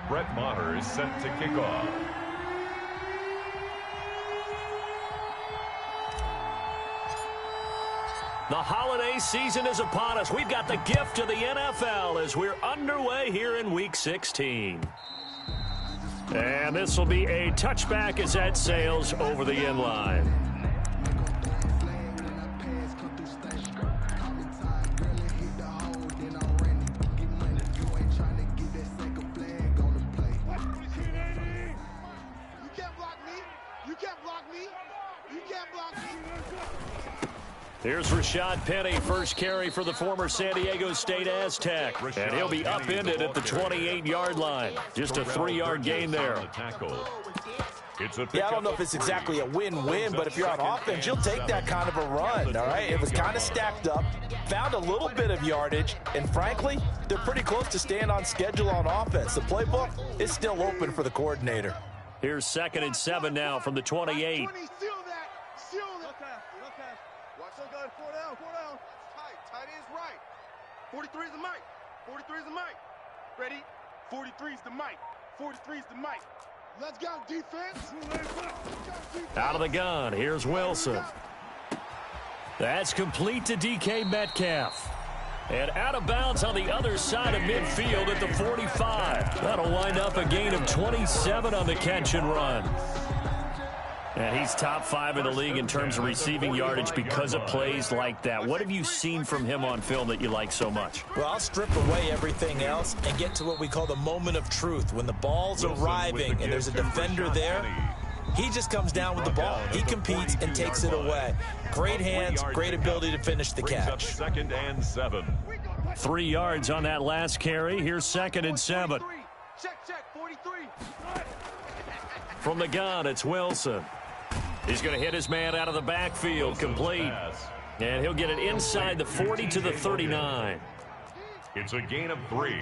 Brett Maher is set to kick off. The holiday season is upon us. We've got the gift of the NFL as we're underway here in Week 16. And this will be a touchback as that sails over the end line. Here's Rashad Penny, first carry for the former San Diego State Aztec. And he'll be upended at the 28-yard line. Just a 3-yard gain there. Yeah, I don't know if it's exactly a win-win, but if you're on offense, you'll take that kind of a run, all right? It was kind of stacked up, found a little bit of yardage, and frankly, they're pretty close to staying on schedule on offense. The playbook is still open for the coordinator. Here's 2nd and 7 now from the 28. Tight end's right. 43 is the mic. 43 is the mic. Ready? 43 is the mic. 43 is the mic. Let's go, defense. Out of the gun, here's Wilson. That's complete to DK Metcalf. And out of bounds on the other side of midfield at the 45. That'll wind up a gain of 27 on the catch and run. And he's top 5 in the league in terms of receiving yardage because of plays like that. What have you seen from him on film that you like so much? Well, I'll strip away everything else and get to what we call the moment of truth. When the ball's arriving and there's a defender there, he just comes down with the ball. He competes and takes it away. Great hands, great ability to finish the catch. 2nd and 7. 3 yards on that last carry. Here's 2nd and 7. Check, 43. From the gun, it's Wilson. He's going to hit his man out of the backfield, complete. And he'll get it inside the 40 to the 39. It's a gain of 3.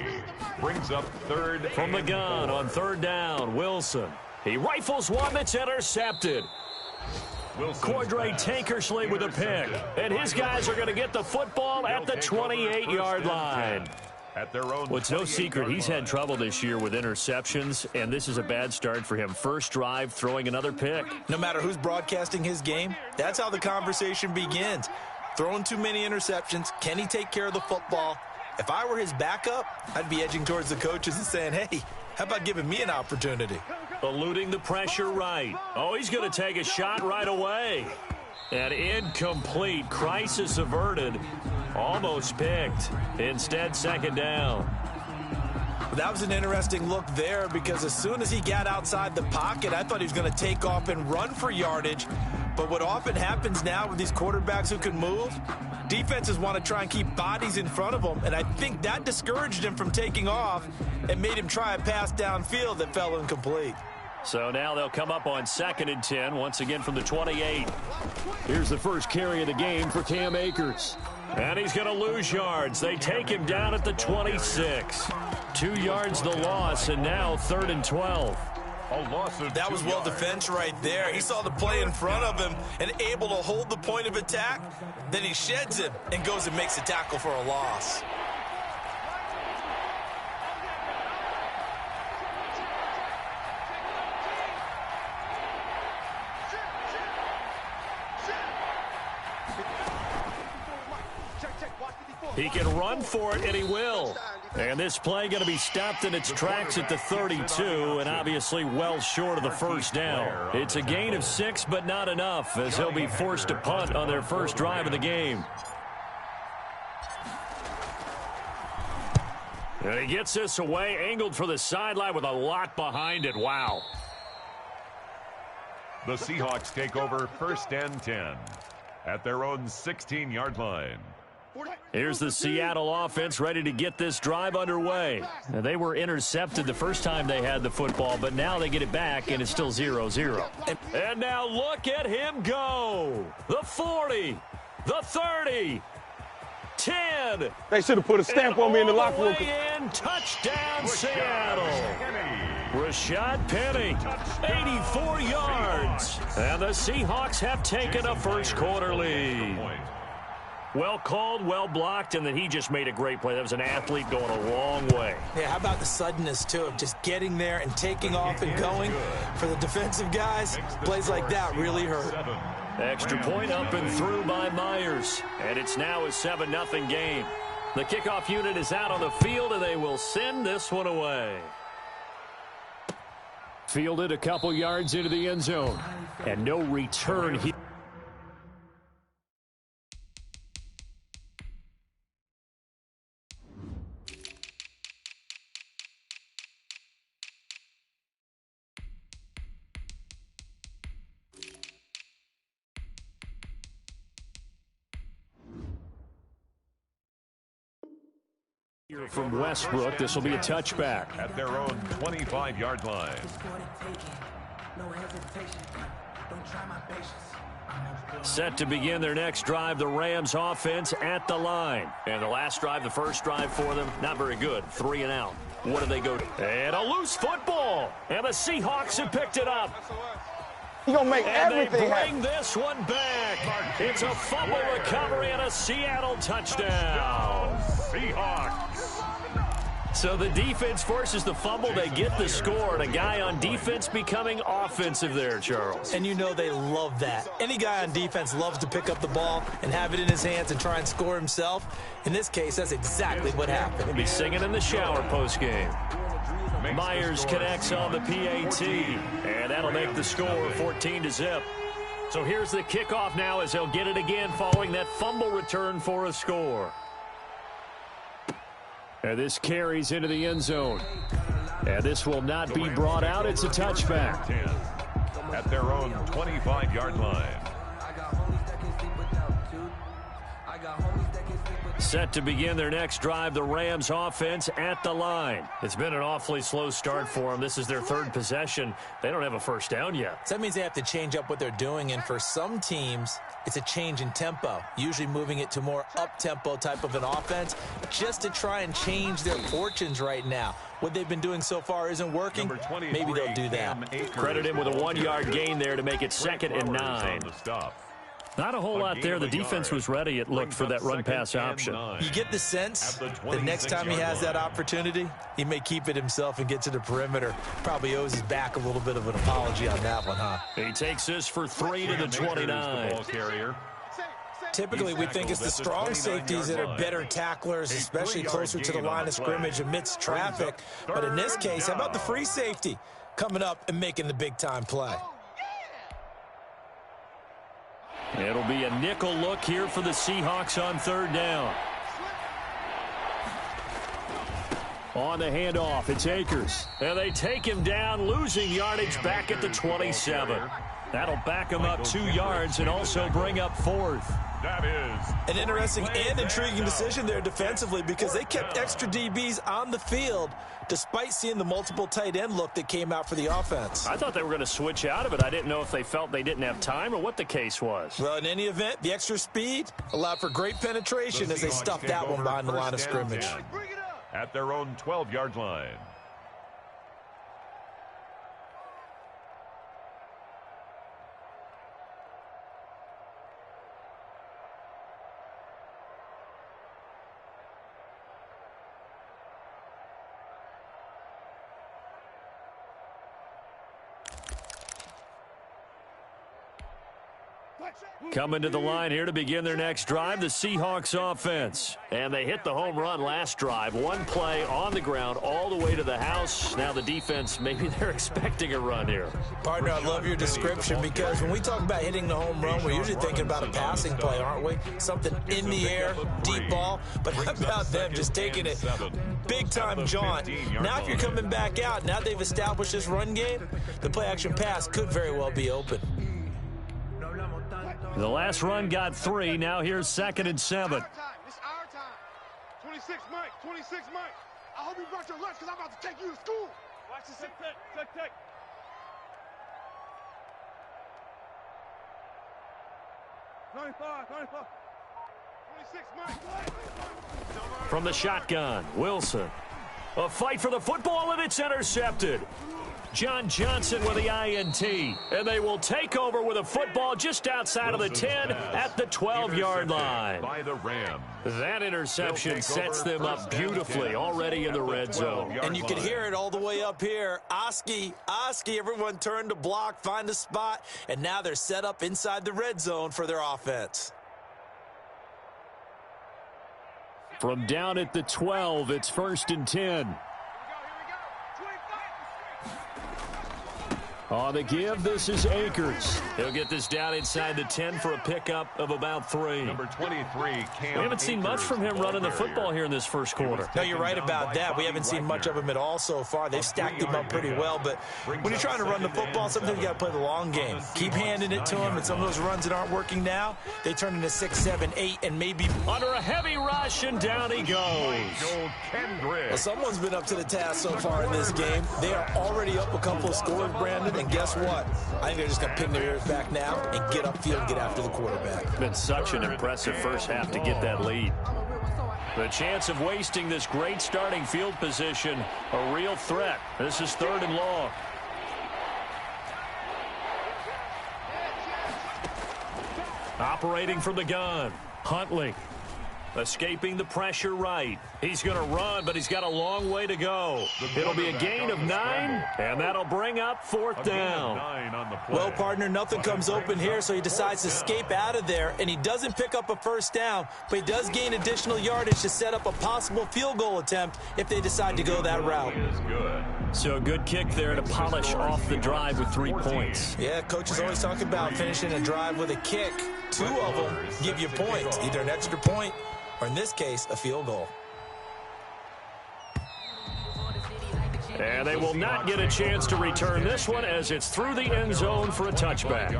Brings up 3rd. From the gun on 3rd down, Wilson. He rifles one that's intercepted. Cordray Tankersley with a pick. And his guys are going to get the football at the 28-yard line. At their own. Well, it's no secret he's had trouble this year with interceptions, and this is a bad start for him. First drive, throwing another pick. No matter who's broadcasting his game, that's how the conversation begins. Throwing too many interceptions, can he take care of the football? If I were his backup, I'd be edging towards the coaches and saying, hey, how about giving me an opportunity? Eluding the pressure right. Oh, he's going to take a shot right away. And incomplete. Crisis averted. Almost picked. Instead, 2nd down. That was an interesting look there because as soon as he got outside the pocket, I thought he was going to take off and run for yardage. But what often happens now with these quarterbacks who can move, defenses want to try and keep bodies in front of them, and I think that discouraged him from taking off and made him try a pass downfield that fell incomplete. So now they'll come up on 2nd and 10, once again from the 28. Here's the first carry of the game for Cam Akers. And he's going to lose yards. They take him down at the 26. 2 yards the loss, and now 3rd and 12. That was well defense right there. He saw the play in front of him and able to hold the point of attack. Then he sheds it and goes and makes a tackle for a loss. He can run for it, and he will. And this play going to be stopped in its tracks at the 32, and obviously well short of the first down. It's a gain of 6, but not enough, as he'll be forced to punt on their first drive of the game. And he gets this away, angled for the sideline with a lot behind it. Wow. The Seahawks take over 1st and 10 at their own 16-yard line. Here's the Seattle offense ready to get this drive underway. Now, they were intercepted the first time they had the football, but now they get it back, and it's still 0-0. And now look at him go. The 40, the 30, 10. They should have put a stamp on me in the locker room. In, touchdown, Seattle. Rashad Penny, 84 yards. And the Seahawks have taken a first quarter lead. Well called, well blocked, and then he just made a great play. That was an athlete going a long way. Yeah, how about the suddenness, too, of just getting there and taking off and going? For the defensive guys, plays like that really hurt. Extra point up and through by Myers. And it's now a 7-0 game. The kickoff unit is out on the field, and they will send this one away. Fielded a couple yards into the end zone. And no return here. From Westbrook, this will be a touchback. At their own 25-yard line. Set to begin their next drive, the Rams offense at the line. And the last drive, the first drive for them, not very good. 3 and out. What do they go to? And a loose football. And the Seahawks have picked it up. He's going to make everything happen. And they bring this one back. It's a fumble recovery and a Seattle touchdown. Seahawks. So the defense forces the fumble. They get the score, and a guy on defense becoming offensive there, Charles. And you know they love that. Any guy on defense loves to pick up the ball and have it in his hands and try and score himself. In this case, that's exactly what happened. He'll be singing in the shower postgame. Myers connects on the PAT, and that'll make the score 14-0. So here's the kickoff now as they'll get it again following that fumble return for a score. And this carries into the end zone. And this will not be brought out. It's a touchback. At their own 25-yard line. Set to begin their next drive, the Rams offense at the line. It's been an awfully slow start for them. This is their third possession. They don't have a first down yet. So that means they have to change up what they're doing, and for some teams, it's a change in tempo, usually moving it to more up-tempo type of an offense just to try and change their fortunes right now. What they've been doing so far isn't working. Maybe they'll do that. Credit him with a 1-yard gain there to make it 2nd and 9. Not a whole lot there. The defense was ready, it looked, for that run-pass option. You get the sense that next time he has that opportunity, he may keep it himself and get to the perimeter. Probably owes his back a little bit of an apology on that one, huh? He takes this for 3 to the 29. Typically, we think it's the strong safeties that are better tacklers, especially closer to the line of scrimmage amidst traffic. But in this case, how about the free safety coming up and making the big-time play? It'll be a nickel look here for the Seahawks on 3rd down. On the handoff, it's Akers. And they take him down, losing yardage back at the 27. That'll back him up 2 yards and also bring up 4th. That is an interesting and intriguing decision there defensively because they kept extra DBs on the field despite seeing the multiple tight end look that came out for the offense. I thought they were going to switch out of it. I didn't know if they felt they didn't have time or what the case was. Well, in any event, the extra speed allowed for great penetration as they stuffed that one behind the line of scrimmage. At their own 12-yard line. Coming to the line here to begin their next drive, the Seahawks offense. And they hit the home run last drive. One play on the ground all the way to the house. Now the defense, maybe they're expecting a run here. Partner, I love your description because when we talk about hitting the home run, we're usually thinking about a passing play, aren't we? Something in the air, deep ball. But how about them just taking it big-time jaunt? Now if you're coming back out, now they've established this run game, the play-action pass could very well be open. The last run got 3. Now here's 2nd and 7. It's our time. 26 Mike. 26 Mike. I hope you brought your lunch because I'm about to take you to school. Watch the tick. 95. 26 Mike. From the shotgun, Wilson. A fight for the football, and it's intercepted. John Johnson with the INT. And they will take over with a football just outside of the 10 at the 12-yard line. By the Rams. That interception sets them up beautifully already in the red zone. And you can hear it all the way up here. Oski, everyone turned to block, find a spot, and now they're set up inside the red zone for their offense. From down at the 12, it's 1st and 10. On the give, this is Akers. He'll get this down inside the 10 for a pickup of about 3. Number 23, Cam. We haven't seen much from him running the football here in this first quarter. No, you're right about that. We haven't seen much of him at all so far. They've stacked him up pretty well, but when you're trying to run the football, sometimes you got to play the long game. Keep handing it to him, and some of those runs that aren't working now, they turn into 6, 7, 8, and maybe under a heavy rush, and down he goes. Well, someone's been up to the task so far in this game. They are already up a couple of scores, Brandon, and guess what? I think they're just going to pin their ears back now and get upfield and get after the quarterback. Been such an impressive first half to get that lead. The chance of wasting this great starting field position, a real threat. This is 3rd and long. Operating from the gun, Huntley. Escaping the pressure right. He's going to run, but he's got a long way to go. It'll be a gain of 9, and that'll bring up 4th down. Well, partner, nothing comes open here, so he decides to escape out of there, and he doesn't pick up a first down, but he does gain additional yardage to set up a possible field goal attempt if they decide to go that route. So a good kick there to polish off the drive with 3 points. Yeah, coaches always talk about finishing a drive with a kick. 2 of them give you points, either an extra point or, in this case, a field goal. And they will not get a chance to return this one as it's through the end zone for a touchback.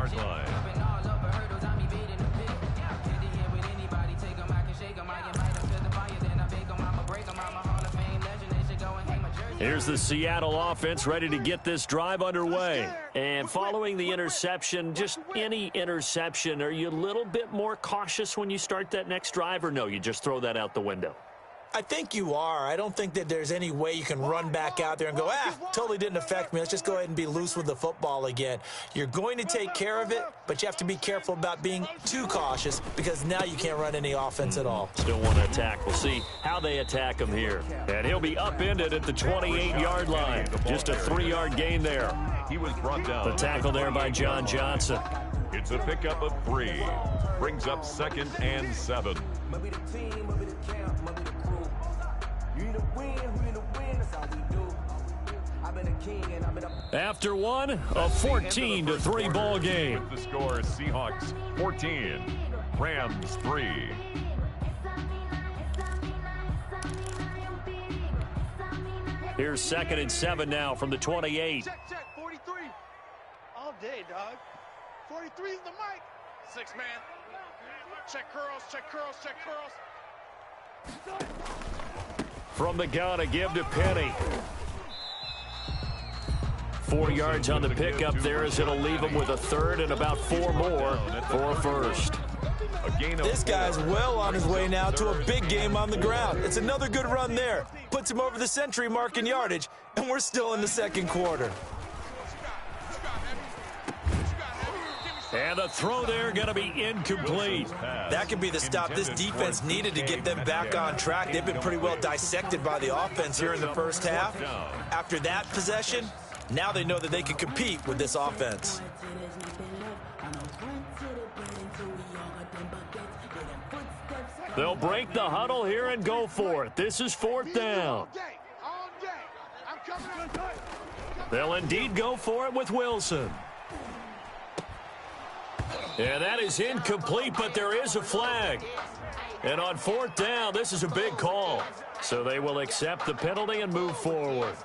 Here's the Seattle offense ready to get this drive underway. And following the interception, just any interception, are you a little bit more cautious when you start that next drive, or no, you just throw that out the window? I think you are. I don't think that there's any way you can run back out there and go, totally didn't affect me. Let's just go ahead and be loose with the football again. You're going to take care of it, but you have to be careful about being too cautious because now you can't run any offense at all. Still want to attack. We'll see how they attack him here. And he'll be upended at the 28-yard line. Just a 3-yard gain there. He was brought down. The tackle there by John Johnson. It's a pickup of 3. Brings up 2nd and 7. After one, a 14-3 ball game. With the score, Seahawks 14, Rams 3. Here's 2nd and 7 now from the 28. Check, 43. All day, dog. 43 is the mic. 6 man. Check curls, check curls, check curls. From the gun, a give to Penny. 4 yards on the pickup there as it'll leave him with a 3rd and about 4 more for a first. This guy's well on his way now to a big game on the ground. It's another good run there. Puts him over the century mark in yardage, and we're still in the 2nd quarter. And the throw there going to be incomplete. That could be the stop this defense needed to get them back on track. They've been pretty well dissected by the offense here in the first half. After that possession, now they know that they can compete with this offense. They'll break the huddle here and go for it. This is 4th down. They'll indeed go for it with Wilson. And that is incomplete, but there is a flag. And on 4th down, this is a big call. So they will accept the penalty and move forward.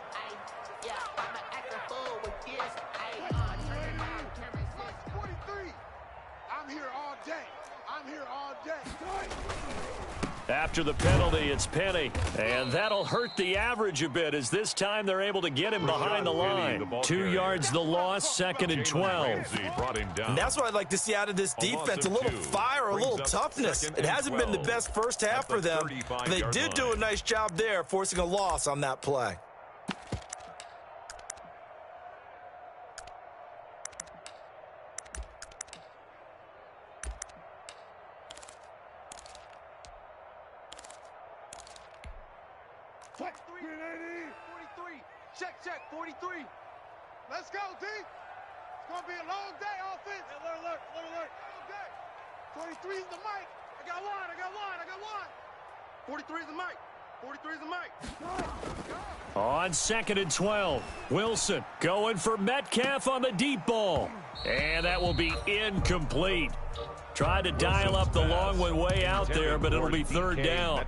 After the penalty, it's Penny. And that'll hurt the average a bit as this time they're able to get him behind the line. 2 yards the loss, 2nd and 12. And that's what I'd like to see out of this defense, a little fire, a little toughness. It hasn't been the best first half for them, but they did do a nice job there forcing a loss on that play. 43. Check, 43. Let's go, D. It's going to be a long day, offense. Alert. Long day. 43 is the mic. I got one. 43 is the mic. 43 is the mic. On 2nd and 12, Wilson going for Metcalf on the deep ball. And that will be incomplete. Tried to dial up the long one way out there, but it'll be 3rd down.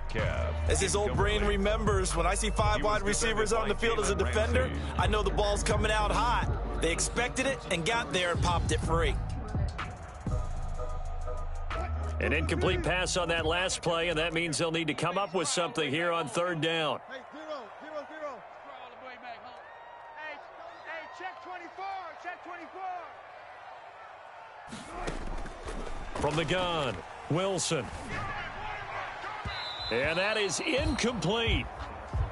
As his old brain remembers, when I see 5 wide receivers on the field as a defender, I know the ball's coming out hot. They expected it and got there and popped it free. An incomplete pass on that last play, and that means they'll need to come up with something here on 3rd down. Hey, 0. Hey, check 24. From the gun, Wilson. And that is incomplete.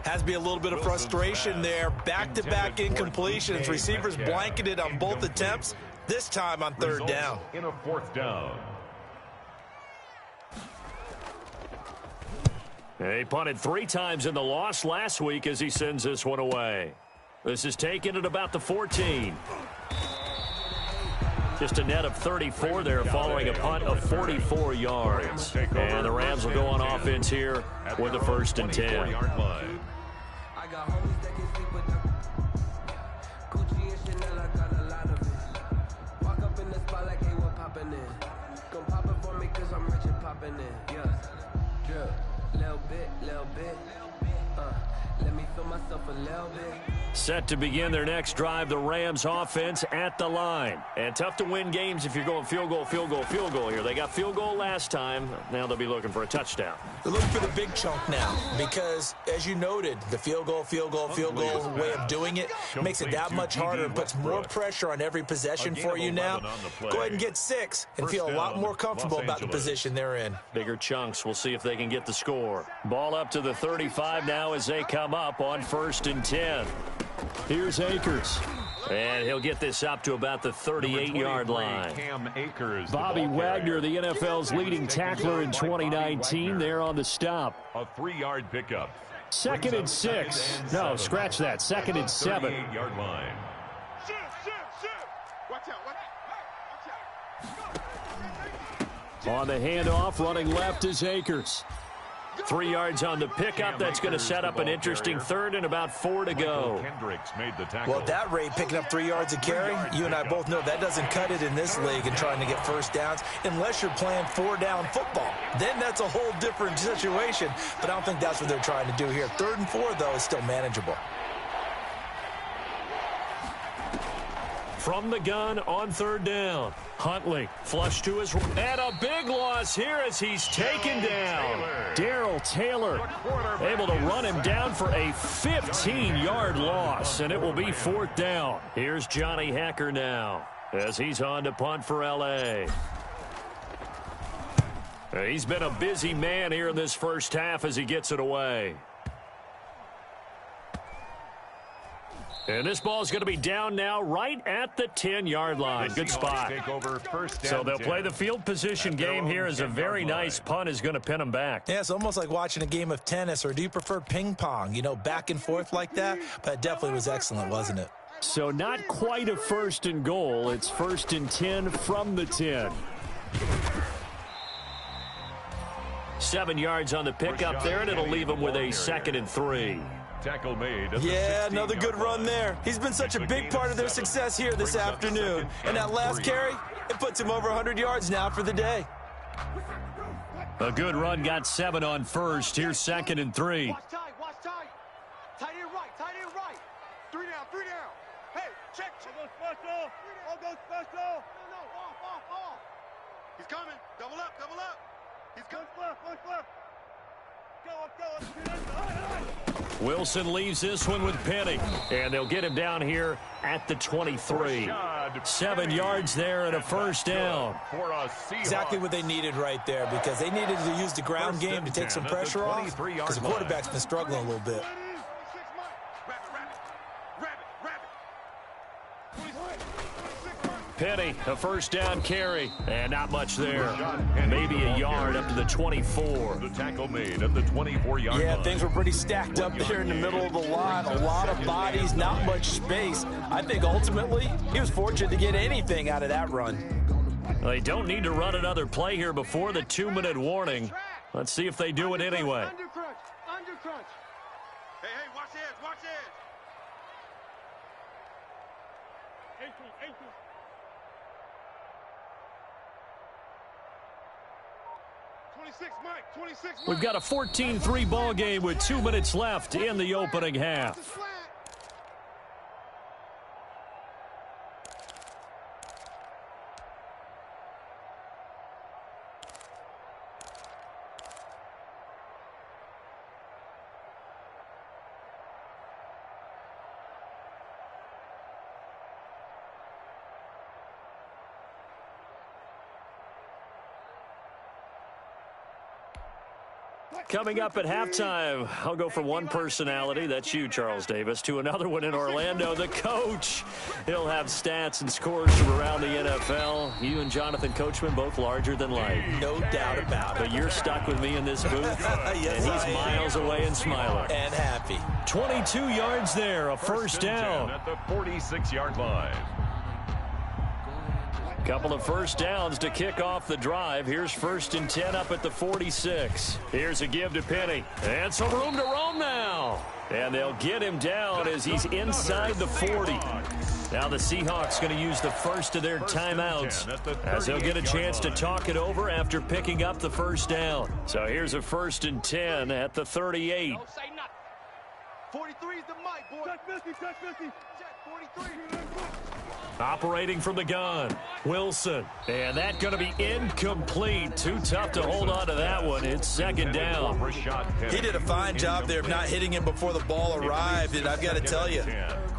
Has to be a little bit of frustration there. Back-to-back incompletions. Receivers blanketed on both attempts, this time on 3rd down. In a 4th down. He punted 3 times in the loss last week as he sends this one away. This is taken at about the 14. Just a net of 34 there following a punt of 44 yards. And the Rams will go on offense here with a 1st and 10. I got homies that can sleep with them. Gucci and Chanel, I got a lot of it. Walk up in the spot like, hey, what poppin' in? Come pop it for me cause I'm rich and poppin' in. Yeah, drip, little bit. Let me feel myself a little bit. Set to begin their next drive, the Rams offense at the line. And tough to win games if you're going field goal here. They got field goal last time. Now they'll be looking for a touchdown. They're looking for the big chunk now because, as you noted, the field goal way of doing it makes it that much harder and puts more pressure on every possession for you now. Go ahead and get 6 and feel a lot more comfortable about the position they're in. Bigger chunks. We'll see if they can get the score. Ball up to the 35 now as they come up on 1st and 10. Here's Akers. And he'll get this up to about the 38-yard line. Bobby Wagner, the NFL's leading tackler in 2019, there on the stop. A 3-yard pickup. 2nd and 6. No, scratch that. 2nd and 7. 38-yard line. Watch out. On the handoff, running left is Akers. 3 yards on the pickup. That's going to set up an interesting 3rd and about 4 to go. Well, at that rate, picking up 3 yards a carry, you and I both know that doesn't cut it in this league and trying to get 1st downs unless you're playing 4-down football. Then that's a whole different situation, but I don't think that's what they're trying to do here. 3rd and 4, though, is still manageable. From the gun on 3rd down. Huntley flush to his and a big loss here as he's taken down. Darrell Taylor able to run him down for a 15-yard loss, and it will be 4th down. Here's Johnny Hecker now as he's on to punt for L.A. He's been a busy man here in this first half as he gets it away. And this ball is going to be down now right at the 10-yard line. Good spot. So they'll play the field position game here as a very nice punt is going to pin them back. Yeah, it's almost like watching a game of tennis, or do you prefer ping pong? You know, back and forth like that? But it definitely was excellent, wasn't it? So not quite a 1st and goal. It's 1st and 10 from the 10. 7 yards on the pickup there, and it'll leave them with a 2nd and 3. Tackle made. Yeah, another good run there. He's been such a big part of their success here this afternoon. And that last carry, it puts him over 100 yards now for the day. A good run, got 7 on 1st. Here's 2nd and 3. Watch tight. Tight end right. 3 down. Hey, check. All go special. No, off. He's coming. Double up. He's coming. Left. Go. Wilson leaves this one with Penny, and they'll get him down here at the 23. 7 yards there and a 1st down. Exactly what they needed right there, because they needed to use the ground game to take some pressure off, because the quarterback's been struggling a little bit. Penny, a first down carry. And not much there. Maybe a yard up to the 24. The tackle made at the 24-yard line. Yeah, things were pretty stacked up there in the middle of the line. A lot of bodies, not much space. I think ultimately he was fortunate to get anything out of that run. They don't need to run another play here before the 2-minute warning. Let's see if they do it anyway. Under crunch. Hey, watch edge. 18. Mike. 26. We've got a 14-3 ball game with 2 minutes left in the opening half. Coming up at halftime, I'll go from one personality, that's you, Charles Davis, to another one in Orlando, the coach. He'll have stats and scores from around the NFL. You and Jonathan Coachman, both larger than life. No doubt about it. But you're stuck with me in this booth, yes, and he's miles away and smiling. And happy. 22 yards there, a first down. At the 46-yard line. Couple of first downs to kick off the drive. Here's 1st and 10 up at the 46. Here's a give to Penny. And some room to roam now. And they'll get him down as he's inside the 40. Now the Seahawks going to use the first of their timeouts as they'll get a chance to talk it over after picking up the first down. So here's a 1st and 10 at the 38. Don't say nothing. 43 is the mic, boy. Touch Missy. Check 43. Operating from the gun, Wilson. And that's going to be incomplete. Too tough to hold on to that one. It's 2nd down. He did a fine job there of not hitting him before the ball arrived. And I've got to tell you,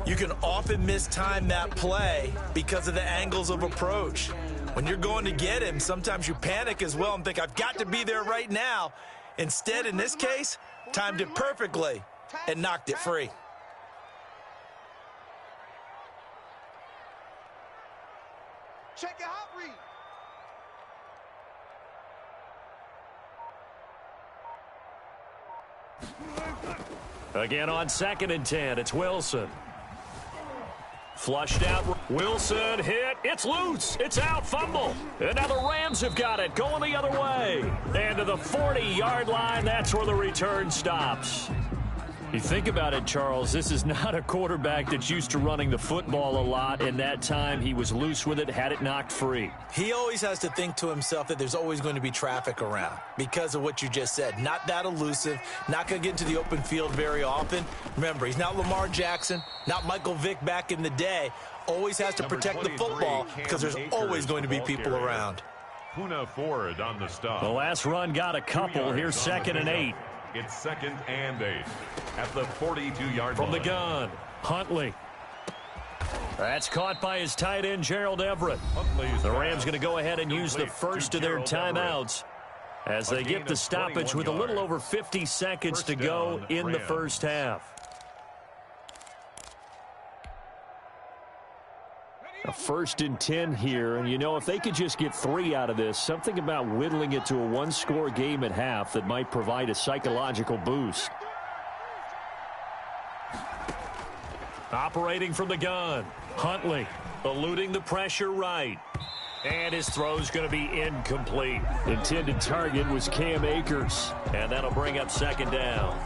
you can often mistime that play because of the angles of approach. When you're going to get him, sometimes you panic as well and think, I've got to be there right now. Instead, in this case, timed it perfectly and knocked it free. Check your hot read. Again on 2nd and 10, it's Wilson. Flushed out. Wilson hit. It's loose. It's out. Fumble. And now the Rams have got it. Going the other way. And to the 40-yard line, that's where the return stops. You think about it, Charles, this is not a quarterback that's used to running the football a lot, and that time he was loose with it, had it knocked free. He always has to think to himself that there's always going to be traffic around because of what you just said. Not that elusive, not going to get into the open field very often. Remember, he's not Lamar Jackson, not Michael Vick back in the day. Always has to protect the football because there's always going to be people around. Puna Ford on the stop. The last run got a couple. Here's 2nd and 8. It's 2nd and 8 at the 42-yard line. From the gun, Huntley. That's caught by his tight end, Gerald Everett. The Rams going to go ahead and use the first of their timeouts as they get the stoppage with a little over 50 seconds to go in the first half. A 1st and 10 here, and you know, if they could just get 3 out of this, something about whittling it to a one-score game at half that might provide a psychological boost. Operating from the gun, Huntley eluding the pressure right. And his throw's going to be incomplete. Intended target was Cam Akers, and that'll bring up 2nd down.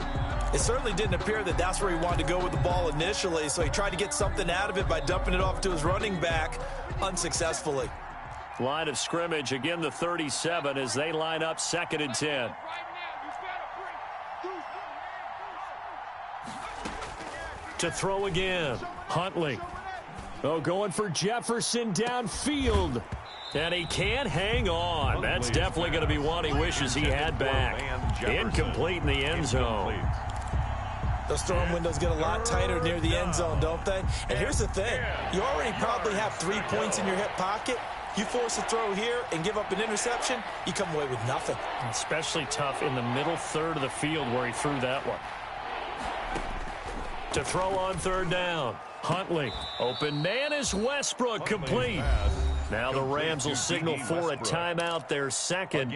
It certainly didn't appear that that's where he wanted to go with the ball initially, so he tried to get something out of it by dumping it off to his running back unsuccessfully. Line of scrimmage, again the 37 as they line up 2nd and 10. To throw again, Huntley. Oh, going for Jefferson downfield. And he can't hang on. That's definitely going to be one he wishes he had back. Incomplete in the end zone. Those throwing windows get a lot tighter near the end zone, don't they? And here's the thing. You already probably have 3 points in your hip pocket. You force a throw here and give up an interception, you come away with nothing. Especially tough in the middle third of the field where he threw that one. To throw on 3rd down, Huntley. Open man is Westbrook, complete. Now the Rams will signal for a timeout, their second,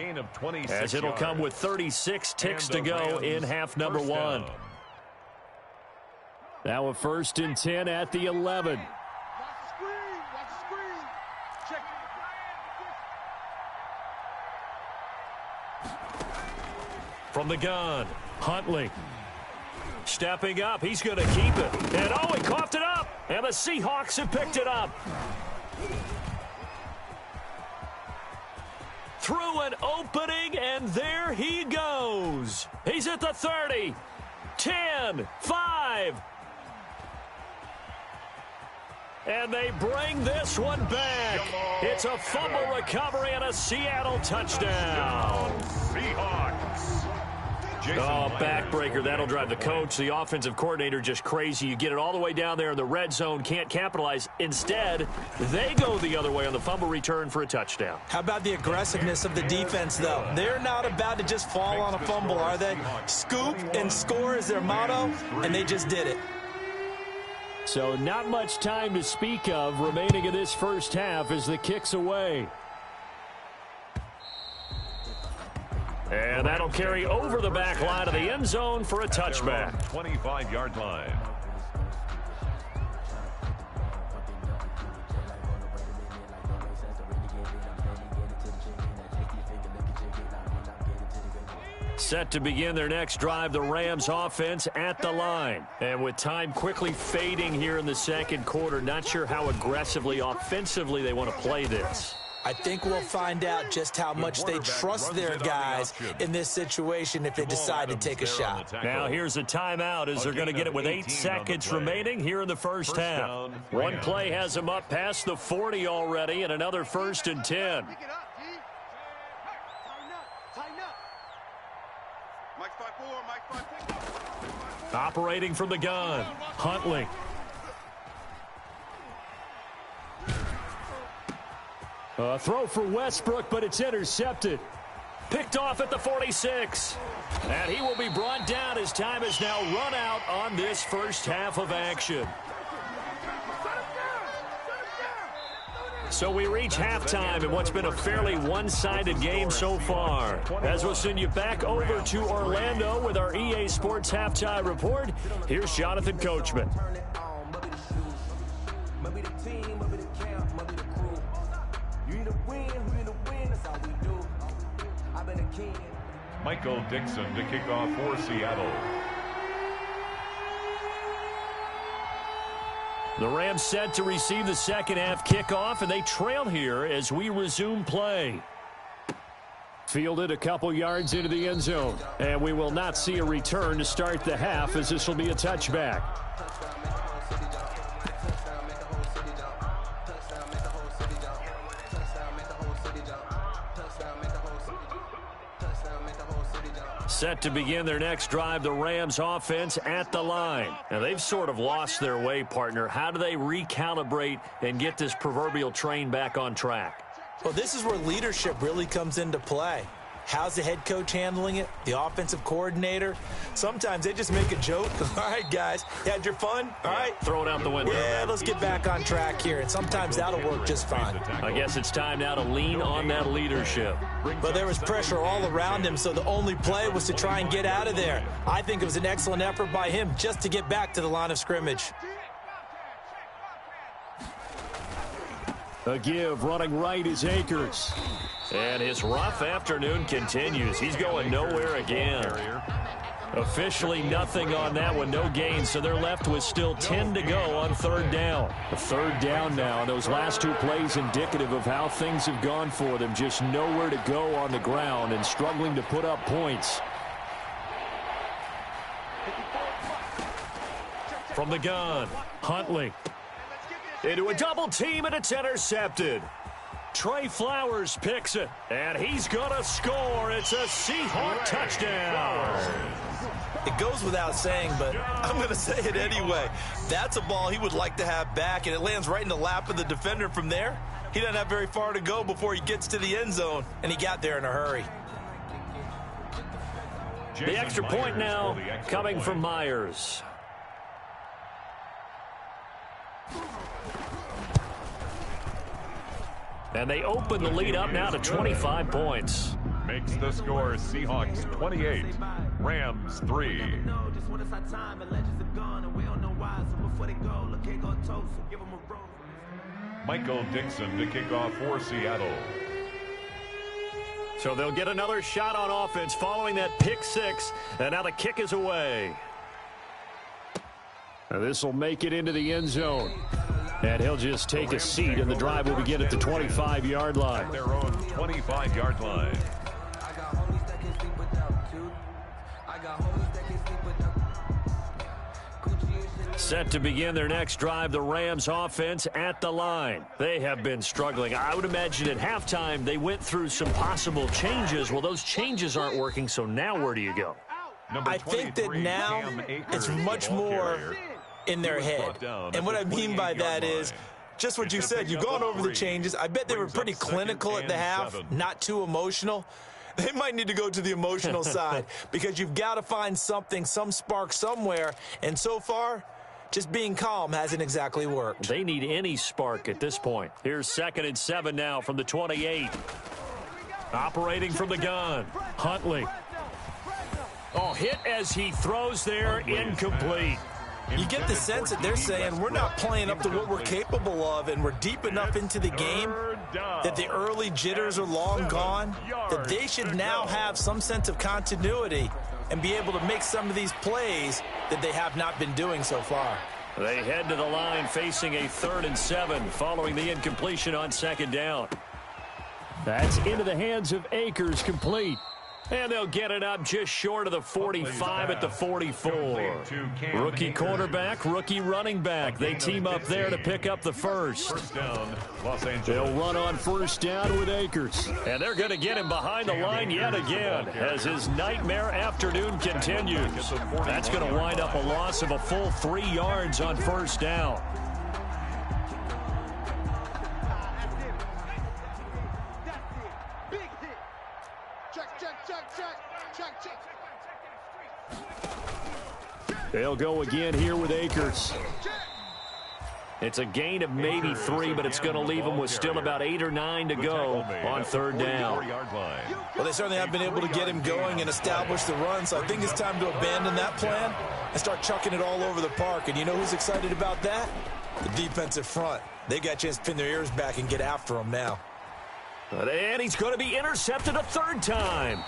as it'll come with 36 ticks to go in half number one. Now a 1st and 10 at the 11. From the gun, Huntley. Stepping up, he's going to keep it. And oh, he coughed it up. And the Seahawks have picked it up. Through an opening, and there he goes. He's at the 30, 10, 5. And they bring this one back. It's a fumble recovery and a Seattle touchdown. Seahawks. Oh, backbreaker. That'll drive the coach, the offensive coordinator, just crazy. You get it all the way down there in the red zone, can't capitalize. Instead, they go the other way on the fumble return for a touchdown. How about the aggressiveness of the defense, though? They're not about to just fall on a fumble, are they? Scoop and score is their motto, and they just did it. So not much time to speak of remaining in this first half as the kick's away. And that'll carry over the back line of the end zone for a touchback. 25-yard line. Set to begin their next drive, the Rams offense at the line. And with time quickly fading here in the second quarter, not sure how aggressively, offensively they want to play this. I think we'll find out just how much they trust their guys in this situation if they decide to take a shot. Now here's a timeout as they're going to get it with 8 seconds remaining here in the first half. One play has them up past the 40 already, and another 1st and 10. Operating from the gun, Huntley. Throw for Westbrook, but it's intercepted. Picked off at the 46. And he will be brought down as time has now run out on this first half of action. So we reach halftime in what's been a fairly one-sided game so far. As we'll send you back over to Orlando with our EA Sports Halftime Report, here's Jonathan Coachman. Michael Dixon to kick off for Seattle. The Rams set to receive the second half kickoff, and they trail here as we resume play. Fielded a couple yards into the end zone, and we will not see a return to start the half as this will be a touchback. Set to begin their next drive, the Rams offense at the line. Now, they've sort of lost their way, partner. How do they recalibrate and get this proverbial train back on track? Well, this is where leadership really comes into play. How's the head coach handling it? The offensive coordinator? Sometimes they just make a joke. All right, guys, you had your fun? All right. Throw it out the window. Yeah, let's get back on track here. And sometimes that'll work just fine. I guess it's time now to lean on that leadership. But there was pressure all around him, so the only play was to try and get out of there. I think it was an excellent effort by him just to get back to the line of scrimmage. A give running right is Akers. And his rough afternoon continues. He's going nowhere again. Officially nothing on that one, no gain, so they're left with still 10 to go on 3rd down. A 3rd down now, and those last 2 plays indicative of how things have gone for them. Just nowhere to go on the ground and struggling to put up points. From the gun, Huntley. Into a double team, and it's intercepted. Trey Flowers picks it, and he's going to score. It's a Seahawk touchdown. It goes without saying, but I'm going to say it anyway. That's a ball he would like to have back, and it lands right in the lap of the defender from there. He doesn't have very far to go before he gets to the end zone, and he got there in a hurry. The extra point now coming from Myers. And they open the lead up now to 25 points. Makes the score Seahawks 28, Rams 3. Michael Dixon to kick off for Seattle. So they'll get another shot on offense following that pick six. And now the kick is away. This will make it into the end zone. And he'll just take a seat, and the drive will begin at the 25-yard line. At their own 25-yard line. Set to begin their next drive, the Rams offense at the line. They have been struggling. I would imagine at halftime they went through some possible changes. Well, those changes aren't working, so now where do you go? I think that now it's much more in their head. And what I mean by that is just what you said. You've gone over the changes. I bet they were pretty clinical at the half, not too emotional. They might need to go to the emotional side because you've got to find something, some spark somewhere. And so far, just being calm hasn't exactly worked. They need any spark at this point. Here's 2nd and 7 now from the 28. Operating from the gun. Huntley. Oh, hit as he throws there, incomplete. You get the sense that they're saying we're not playing up to what we're capable of, and we're deep enough into the game that the early jitters are long gone, that they should now have some sense of continuity and be able to make some of these plays that they have not been doing so far. They head to the line facing a 3rd and 7 following the incompletion on 2nd down. That's into the hands of Akers, complete. And they'll get it up just short of the 45 at the 44. Rookie quarterback, rookie running back. They team up there to pick up the first. They'll run on 1st down with Akers. And they're going to get him behind the line yet again as his nightmare afternoon continues. That's going to wind up a loss of a full 3 yards on 1st down. They'll go again here with Akers. It's a gain of maybe 3, but it's going to leave them with still about 8 or 9 to go on 3rd down. Well, they certainly have been able to get him going and establish the run, so I think it's time to abandon that plan and start chucking it all over the park. And you know who's excited about that? The defensive front. They got a chance to pin their ears back and get after him now. And he's going to be intercepted a 3rd time.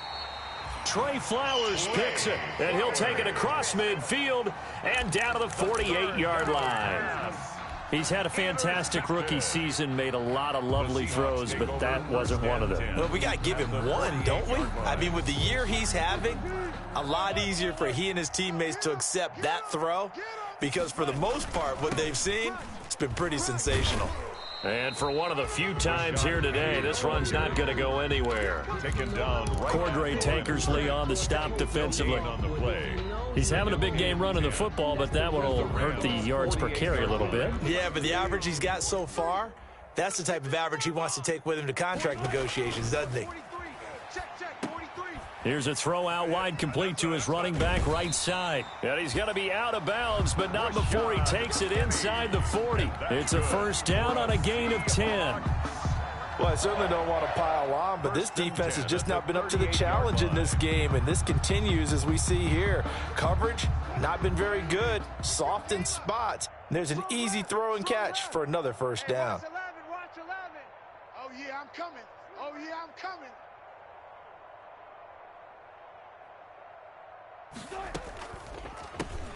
Trey Flowers picks it, and he'll take it across midfield and down to the 48-yard line. He's had a fantastic rookie season, made a lot of lovely throws, but that wasn't one of them. Well, we got to give him one, don't we? I mean, with the year he's having, a lot easier for he and his teammates to accept that throw because for the most part, what they've seen, it's been pretty sensational. And for one of the few times here today, this run's not going to go anywhere. Cordray Tankersley on the stop defensively. He's having a big game running the football, but that one will hurt the yards per carry a little bit. Yeah, but the average he's got so far, that's the type of average he wants to take with him to contract negotiations, doesn't he? Here's a throw out wide, complete to his running back right side. And he's going to be out of bounds, but not before he takes it inside the 40. It's a 1st down on a gain of 10. Well, I certainly don't want to pile on, but this defense has just not been up to the challenge in this game, and this continues as we see here. Coverage, not been very good, soft in spots. There's an easy throw and catch for another 1st down. Oh, yeah, I'm coming. Oh, yeah, I'm coming.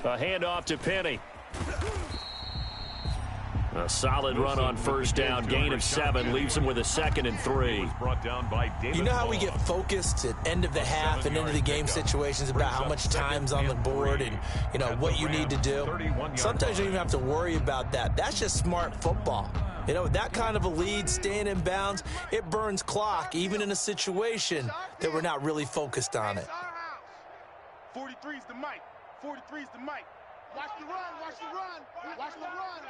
A handoff to Penny. A solid run on 1st down, gain of 7, leaves him with a 2nd and 3. You know how we get focused at end of the half and into the game situations about how much time's on the board and, you know, what you need to do? Sometimes you don't even have to worry about that. That's just smart football. You know, with that kind of a lead, staying in bounds, it burns clock, even in a situation that we're not really focused on it. 43's the mic. 43's the mic. Watch the run. Watch the run. Watch the run.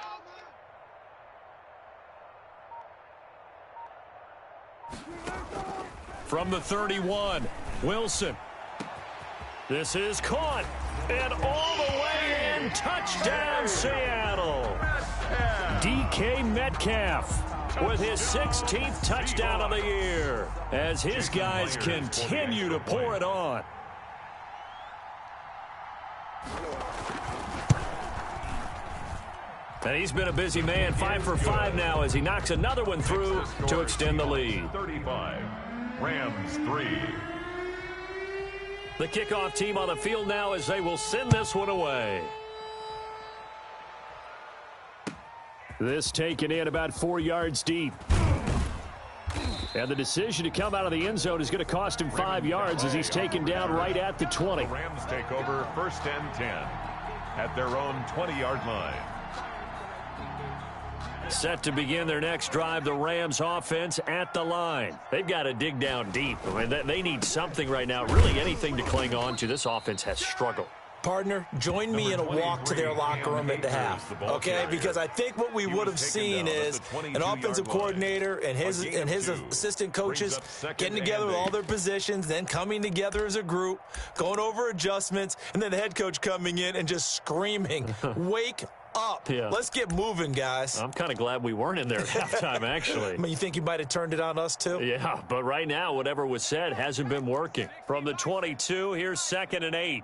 From the 31, Wilson. This is caught. And all the way in. Touchdown, Seattle. DK Metcalf. with his 16th touchdown of the year as his guys continue to pour it on. And he's been a busy man, 5 for 5 now as he knocks another one through to extend the lead. 35, Rams 3. The kickoff team on the field now as they will send this one away. This taken in about 4 yards deep. And the decision to come out of the end zone is going to cost him 5 yards as he's taken down right at the 20. The Rams take over 1st and 10 at their own 20-yard line. Set to begin their next drive, the Rams offense at the line. They've got to dig down deep. I mean, they need something right now, really anything to cling on to. This offense has struggled. Partner, join me in a walk to their locker room at the half, okay? Because I think what we would have seen is an offensive coordinator and his assistant coaches getting together with all their positions, then coming together as a group, going over adjustments, and then the head coach coming in and just screaming, wake up. Yeah. Let's get moving, guys. I'm kind of glad we weren't in there at halftime, actually. I mean, you think he might have turned it on us, too? Yeah, but right now, whatever was said hasn't been working. From the 22, here's 2nd and 8.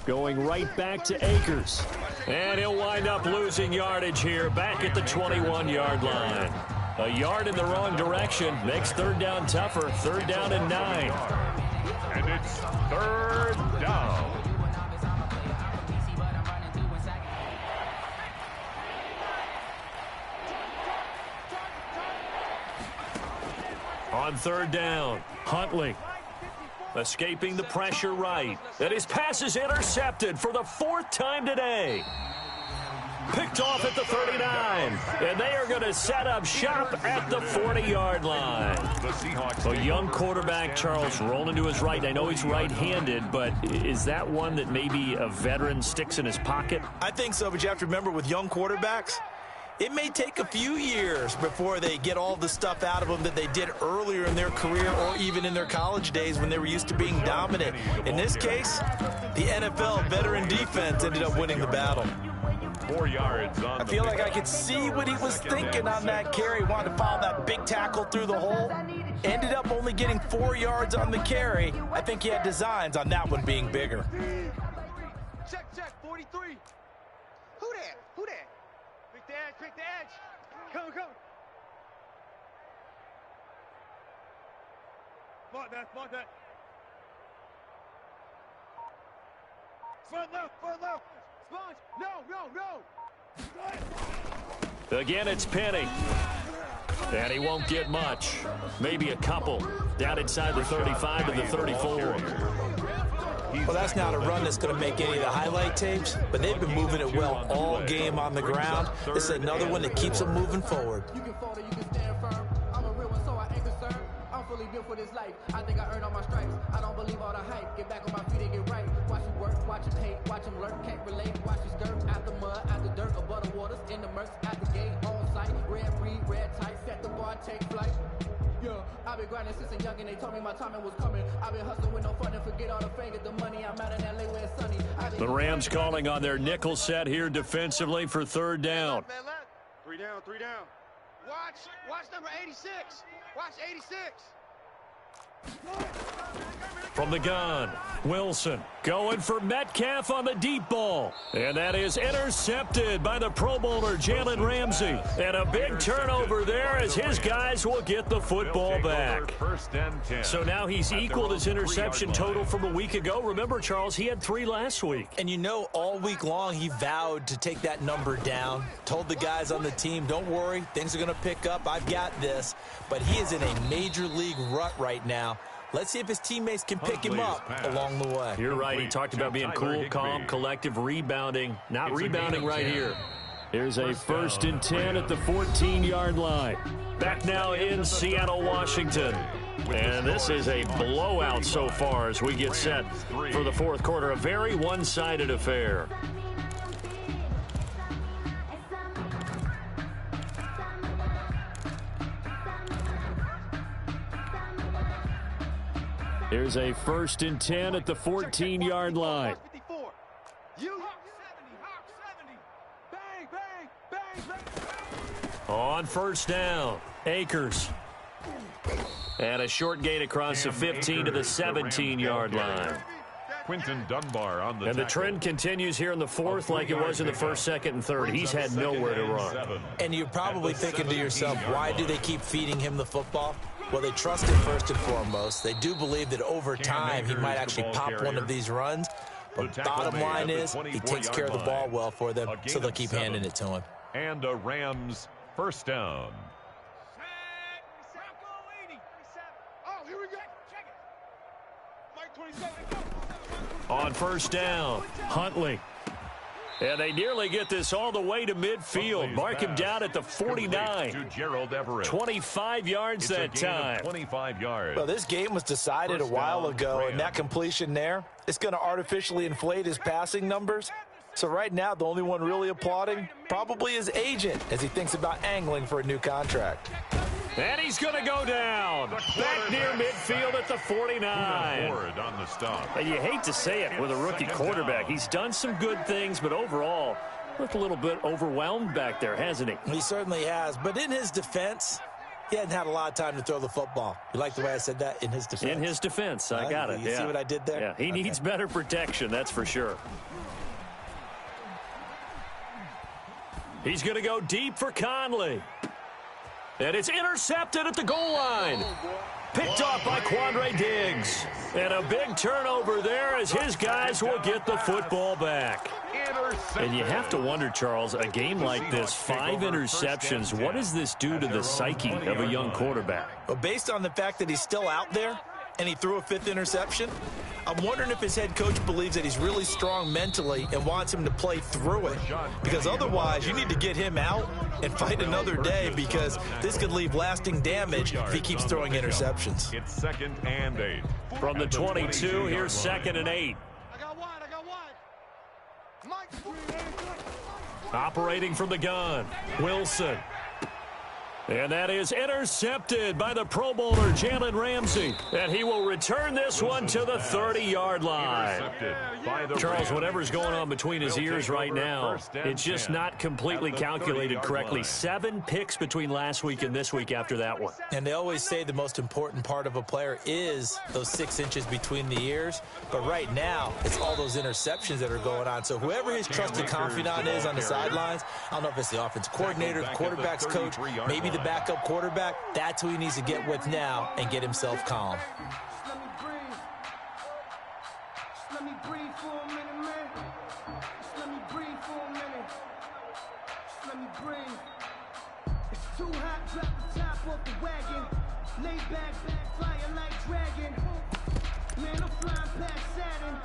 Going right back to Akers. And he'll wind up losing yardage here back at the 21-yard line. A yard in the wrong direction makes 3rd down tougher. 3rd down and 9. And it's 3rd down. On 3rd down, Huntley escaping the pressure right. And his pass is intercepted for the 4th time today. Picked off at the 39. And they are going to set up shop at the 40-yard line. A young quarterback, Charles, rolling to his right. I know he's right-handed, but is that one that maybe a veteran sticks in his pocket? I think so, but you have to remember with young quarterbacks, it may take a few years before they get all the stuff out of them that they did earlier in their career or even in their college days when they were used to being dominant. In this case, the NFL veteran defense ended up winning the battle. 4 yards on I feel like I could see what he was thinking on that carry. Wanted to follow that big tackle through the hole. Ended up only getting 4 yards on the carry. I think he had designs on that one being bigger. Check, 43. Who that? Pick the edge. Come. Mark that. Front left. Sponge. No. Again, it's Penny. And he won't get much. Maybe a couple. Down inside the 35 to the 34. Well, that's not a run that's going to make any of the highlight tapes, but they've been moving it well all game on the ground. This is another one that keeps them moving forward. You can fall or you can stand firm. I'm a real one, so I ain't concerned. I'm fully built for this life. I think I earned all my stripes. I don't believe all the hype. Get back on my feet and get right. Watch you work, watch him hate, watch him lurk. Can't relate, watch his skirt. Out the mud, out the dirt, above the waters, in the murks, at the gate, on sight. Red breed, red tight, set the bar, take flight. Yeah, I've been grinding since a young and they told me my timing was coming. I've been hustling with no fun and forget all the fame, get the money. I'm out in LA where it's sunny. The Rams calling on their nickel set here defensively for 3rd down. 3 down. Watch number 86. Watch 86. From the gun, Wilson going for Metcalf on the deep ball. And that is intercepted by the Pro Bowler Jalen Ramsey. And a big turnover there as his guys will get the football back. So now he's equaled his interception total from a week ago. Remember, Charles, he had 3 last week. And you know, all week long he vowed to take that number down. Told the guys on the team, don't worry, things are going to pick up. I've got this. But he is in a major league rut right now. Let's see if his teammates can pick him up along the way. You're right. He talked about being cool, calm, collective, rebounding. Not rebounding right here. Here's a 1st and 10 at the 14-yard line. Back now in Seattle, Washington. And this is a blowout so far as we get set for the 4th quarter. A very one-sided affair. Here's a 1st and 10 at the 14-yard line. You. Hawk 70. Bang. On first down, Akers. And a short gain across the 15 to the 17-yard line. Quinton Dunbar on the And the tackle. trend continues here in the fourth like it was in the first, second, and third. He's had nowhere to run. And you're probably thinking to yourself, why do they keep feeding him the football? Well, they trust him first and foremost. They do believe that over time he might actually pop one of these runs. But bottom line is he takes care of the ball well for them, so they'll keep handing it to him. And a Rams first down. Oh, here we go. Check it. Mike 27. On first down, Huntley. And they nearly get this all the way to midfield. Mark him down at the 49. To Gerald Everett. 25 yards that time. 25 yards. Well, this game was decided a while ago, and that completion there, it's going to artificially inflate his passing numbers. So right now, the only one really applauding probably his agent as he thinks about angling for a new contract. And he's going to go down. Back near midfield at the 49. On the stop. And you hate to say it with a rookie quarterback. He's done some good things, but overall, looked a little bit overwhelmed back there, hasn't he? He certainly has. But in his defense, he hadn't had a lot of time to throw the football. You like the way I said that? In his defense? In his defense. I got it. You see what I did there? Yeah, he needs better protection, that's for sure. He's going to go deep for Conley. And it's intercepted at the goal line. Picked off by Quandre Diggs. And a big turnover there as his guys will get the football back. And you have to wonder, Charles, a game like this, 5 interceptions, what does this do to the psyche of a young quarterback? Well, based on the fact that he's still out there and he threw a 5th interception, I'm wondering if his head coach believes that he's really strong mentally and wants him to play through it. Because otherwise, you need to get him out and fight another day, because this could leave lasting damage if he keeps throwing interceptions. It's 2nd and 8. From the 22, here's 2nd and 8. I got one. Mike. Operating from the gun, Wilson. And that is intercepted by the Pro Bowler, Jalen Ramsey. And he will return this one to the 30-yard line. Charles, whatever's going on between his ears right now, it's just not completely calculated correctly. 7 picks between last week and this week after that one. And they always say the most important part of a player is those 6 inches between the ears. But right now, it's all those interceptions that are going on. So whoever his trusted confidant is on the sidelines, I don't know if it's the offensive coordinator, the quarterback's coach, maybe the backup quarterback, that's who he needs to get with now and get himself calm. Let me breathe for a minute, man. Let me breathe for a minute. Let me breathe. It's too hot, drop the top off the wagon. Lay back, flying like dragon. Man, I'm flying past Saturn.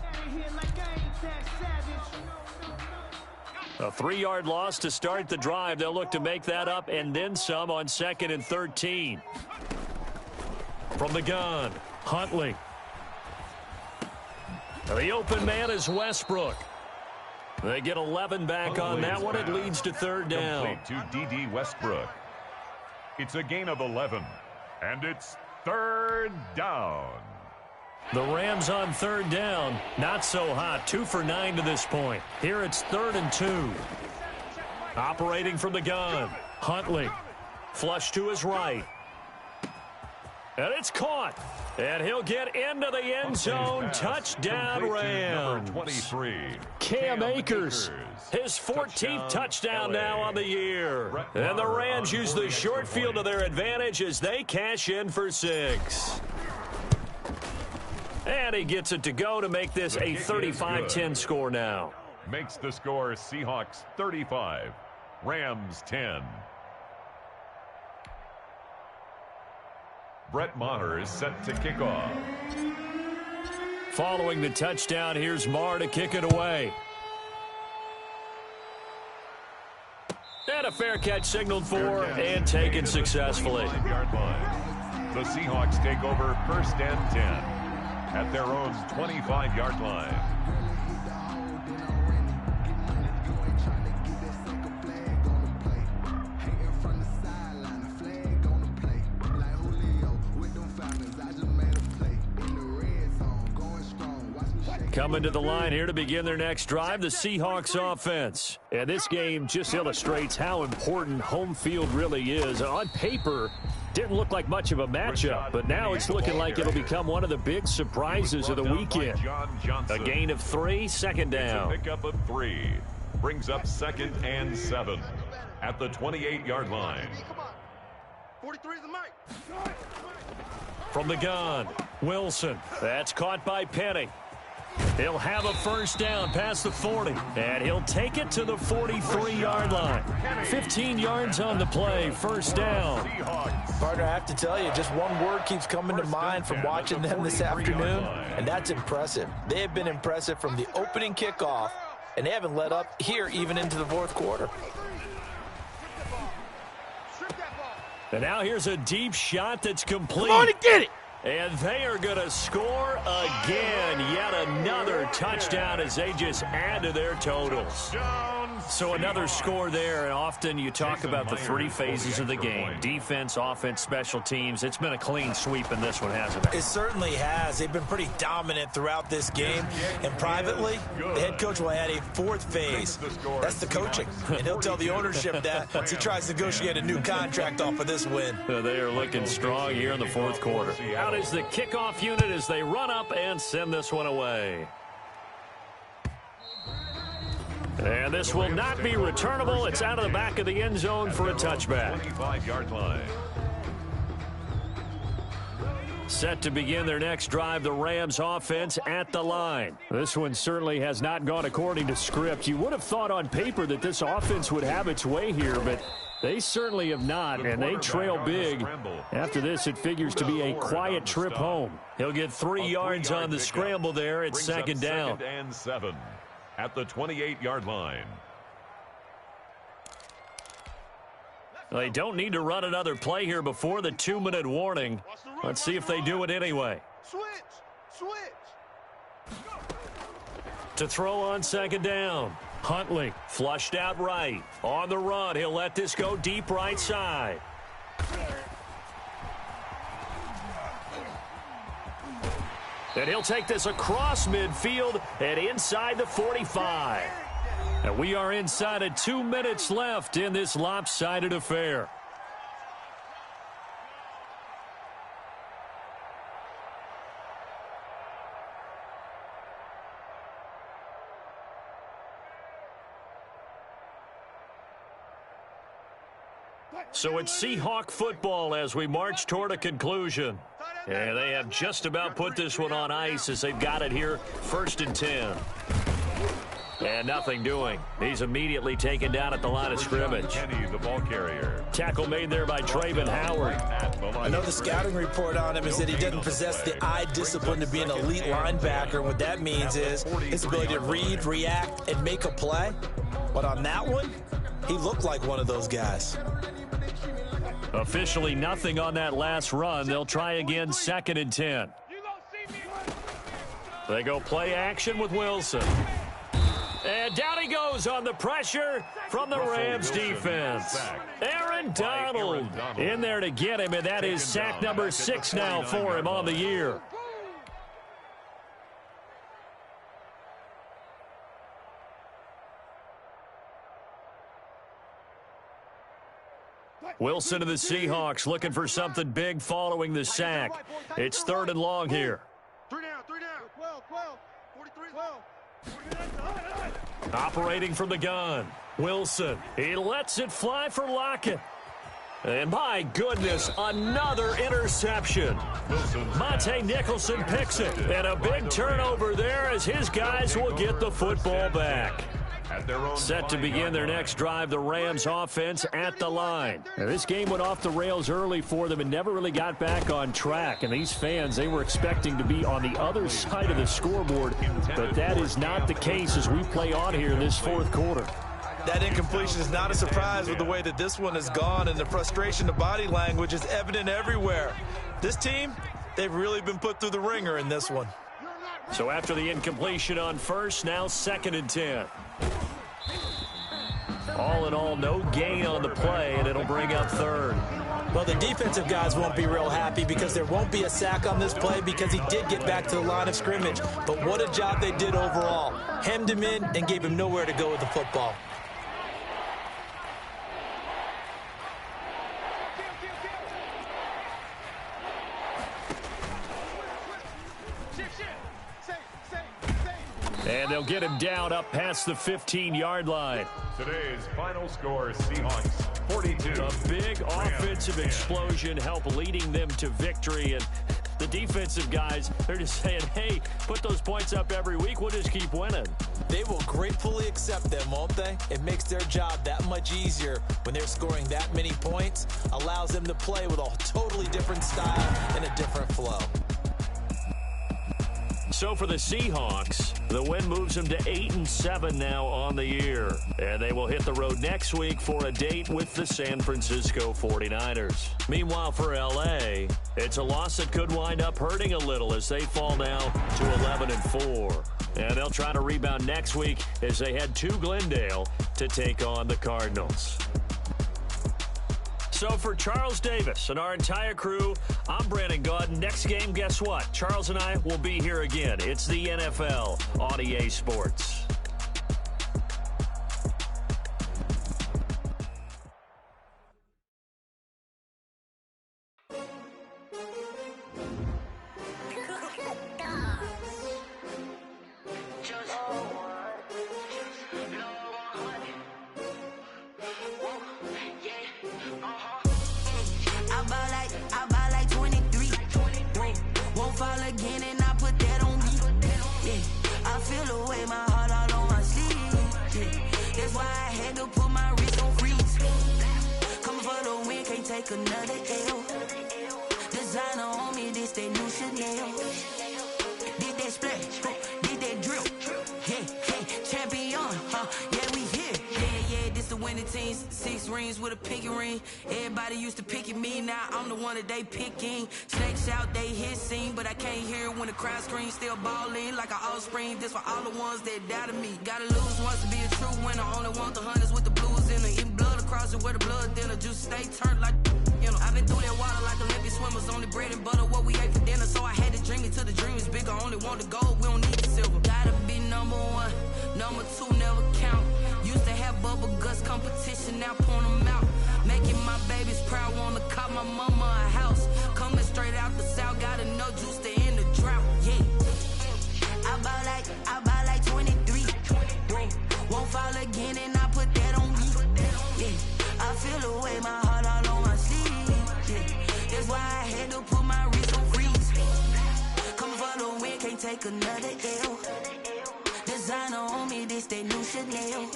Out of here like I ain't that savage. A 3-yard loss to start the drive. They'll look to make that up and then some on 2nd and 13. From the gun, Huntley. The open man is Westbrook. They get 11 back on that one. It leads to 3rd down. Complete to D.D. Westbrook. It's a gain of 11, and it's 3rd down. The Rams on 3rd down. Not so hot. 2 for 9 to this point. Here it's 3rd and 2. Operating from the gun, Huntley. Flush to his right. And it's caught. And he'll get into the end zone. Touchdown, Rams. 23. Cam Akers, his 14th touchdown now on the year. And the Rams use the short field to their advantage as they cash in for 6. And he gets it to go to make this a 35-10 score now. Makes the score Seahawks 35, Rams 10. Brett Maher is set to kick off. Following the touchdown, here's Maher to kick it away. And a fair catch signaled for and taken successfully. The Seahawks take over 1st and 10 at their own 25-yard line. Coming to the line here to begin their next drive, the Seahawks offense. And this game just illustrates how important home field really is. On paper, didn't look like much of a matchup, but now it's looking like it'll become one of the big surprises of the weekend. A gain of 3, second down. It's a pickup of 3. Brings up 2nd and 7 at the 28-yard line. 43 is the mic. From the gun, Wilson. That's caught by Penny. He'll have a first down past the 40, and he'll take it to the 43-yard line. 15 yards on the play, first down. Partner, I have to tell you, just one word keeps coming to mind from watching them this afternoon, and that's impressive. They have been impressive from the opening kickoff, and they haven't let up here even into the fourth quarter. And now here's a deep shot that's complete. Come on and get it! And they are going to score again. Yet another touchdown as they just add to their totals. So another score there. And often you talk about the 3 phases of the game. Defense, offense, special teams. It's been a clean sweep in this one, hasn't it? It certainly has. They've been pretty dominant throughout this game. And privately, the head coach will add a 4th phase. That's the coaching. And he'll tell the ownership that once he tries to negotiate a new contract off of this win. They are looking strong here in the fourth quarter. Out is the kickoff unit as they run up and send this one away. And this will not be returnable. It's out of the back of the end zone for a touchback. 25-yard line. Set to begin their next drive, the Rams offense at the line. This one certainly has not gone according to script. You would have thought on paper that this offense would have its way here, but they certainly have not, and they trail big. After this, it figures to be a quiet trip home. He'll get 3 yards on the scramble there at second down. 2nd and 7 at the 28-yard line. They don't need to run another play here before the 2-minute warning. Let's see if they do it anyway. Switch. To throw on second down. Huntley flushed out right. On the run, he'll let this go deep right side. And he'll take this across midfield and inside the 45. And we are inside of 2 minutes left in this lopsided affair. So it's Seahawk football as we march toward a conclusion. And they have just about put this one on ice as they've got it here, 1st and 10. And nothing doing. He's immediately taken down at the line of scrimmage. Kenny, the ball carrier. Tackle made there by Traven Howard. I know the scouting report on him is that he doesn't possess the eye discipline to be an elite linebacker. And what that means is his ability to read, react, and make a play. But on that one, he looked like one of those guys. Officially nothing on that last run. They'll try again, 2nd and 10. They go play action with Wilson. And down he goes on the pressure from the Rams defense. Aaron Donald in there to get him, and that is sack number 6 now for him on the year. Wilson of the Seahawks looking for something big following the sack. It's 3rd and long here. 3 down. 12. 43. 12. Operating from the gun. Wilson. He lets it fly for Lockett. And my goodness, another interception. Monte Nicholson picks it. And a big turnover there as his guys will get the football back. Set to begin their next drive, the Rams offense at the line. Now, this game went off the rails early for them and never really got back on track. And these fans, they were expecting to be on the other side of the scoreboard. But that is not the case as we play on here in this fourth quarter. That incompletion is not a surprise with the way that this one has gone, and the frustration, the body language is evident everywhere. This team, they've really been put through the ringer in this one. So after the incompletion on first, now 2nd and 10. All in all, no gain on the play, and it'll bring up 3rd. Well, the defensive guys won't be real happy because there won't be a sack on this play because he did get back to the line of scrimmage. But what a job they did overall. Hemmed him in and gave him nowhere to go with the football. And they'll get him down up past the 15-yard line. Today's final score, Seahawks 42. A big offensive explosion helped leading them to victory. And the defensive guys, they're just saying, hey, put those points up every week. We'll just keep winning. They will gratefully accept them, won't they? It makes their job that much easier when they're scoring that many points. Allows them to play with a totally different style and a different flow. So for the Seahawks, the win moves them to 8-7 now on the year. And they will hit the road next week for a date with the San Francisco 49ers. Meanwhile, for L.A., it's a loss that could wind up hurting a little as they fall now to 11-4. And they'll try to rebound next week as they head to Glendale to take on the Cardinals. So for Charles Davis and our entire crew, I'm Brandon Gaudin. Next game, guess what? Charles and I will be here again. It's the NFL on EA Sports. Another L. Designer on me, this that new Chanel. Did that splash, did that drill. Yeah, champion, yeah, we here. Yeah, this the winning team. 6 rings with a pinky ring. Everybody used to pick at me, now I'm the one that they picking. Snakes out, they hit scene, but I can't hear it when the crowd screams. Still balling like an offspring. This for all the ones that doubted me. Gotta lose once to be a true winner. Only want the hunters with the blues in it. Eating blood across it where the blood dinner. Juice stay turned like, you know. I've been through that water like Olympic swimmers. Only bread and butter what we ate for dinner. So I had to dream it till the dream is bigger. Only want the gold, we don't need the silver. Gotta be number 1, number 2 never count. Used to have bubble guts competition, now point them out. Making my babies proud, wanna call my mama a house. Coming straight out the south, gotta know juice to end the drought. Yeah, I buy like 23. Won't fall again and I put that on me. Yeah, I feel the way, my heart all on my sleeve. Yeah, that's why I had to put my wrist on freeze. Coming for the win, can't take another L. Designer on me, this that new Chanel.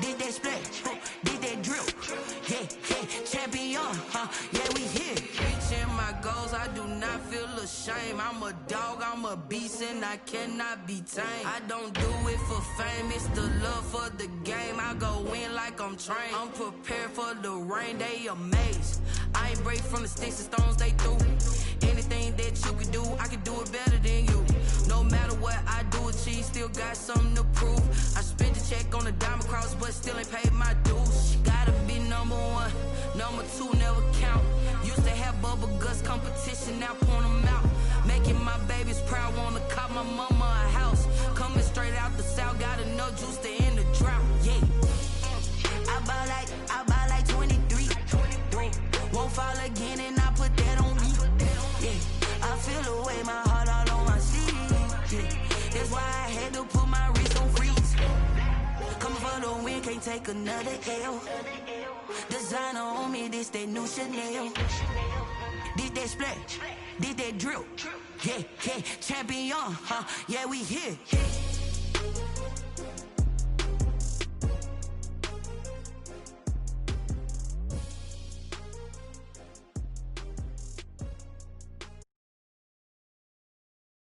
Did that splash, did that drill. Yeah, champion, yeah, we here. Reaching my goals, I do not feel ashamed. I'm a dog, I'm a beast, and I cannot be tamed. I don't do it for fame, it's the love for the game. I go in like I'm trained. I'm prepared for the rain, they amazed. I ain't break from the sticks and stones they threw. Anything that you can do, I can do it better than you. No matter what I do, achieve, still got something to prove. I spent the check on the diamond cross, but still ain't paid my dues. Gotta be number 1, number 2 never count. Used to have bubble guts competition, now point them out. Making my babies proud, wanna call my mama a house. Coming straight out the south, gotta know juice to end the drought. Yeah, I buy like 23. Won't fall again and I put that on me. Yeah, I feel the way, my heart all on my sleeve. Yeah, that's why I had to put my wrist on freeze. Coming for the win, can't take another L. Designer on me, this that new Chanel. Did that splash, did that drill. Yeah, champion, yeah, we here.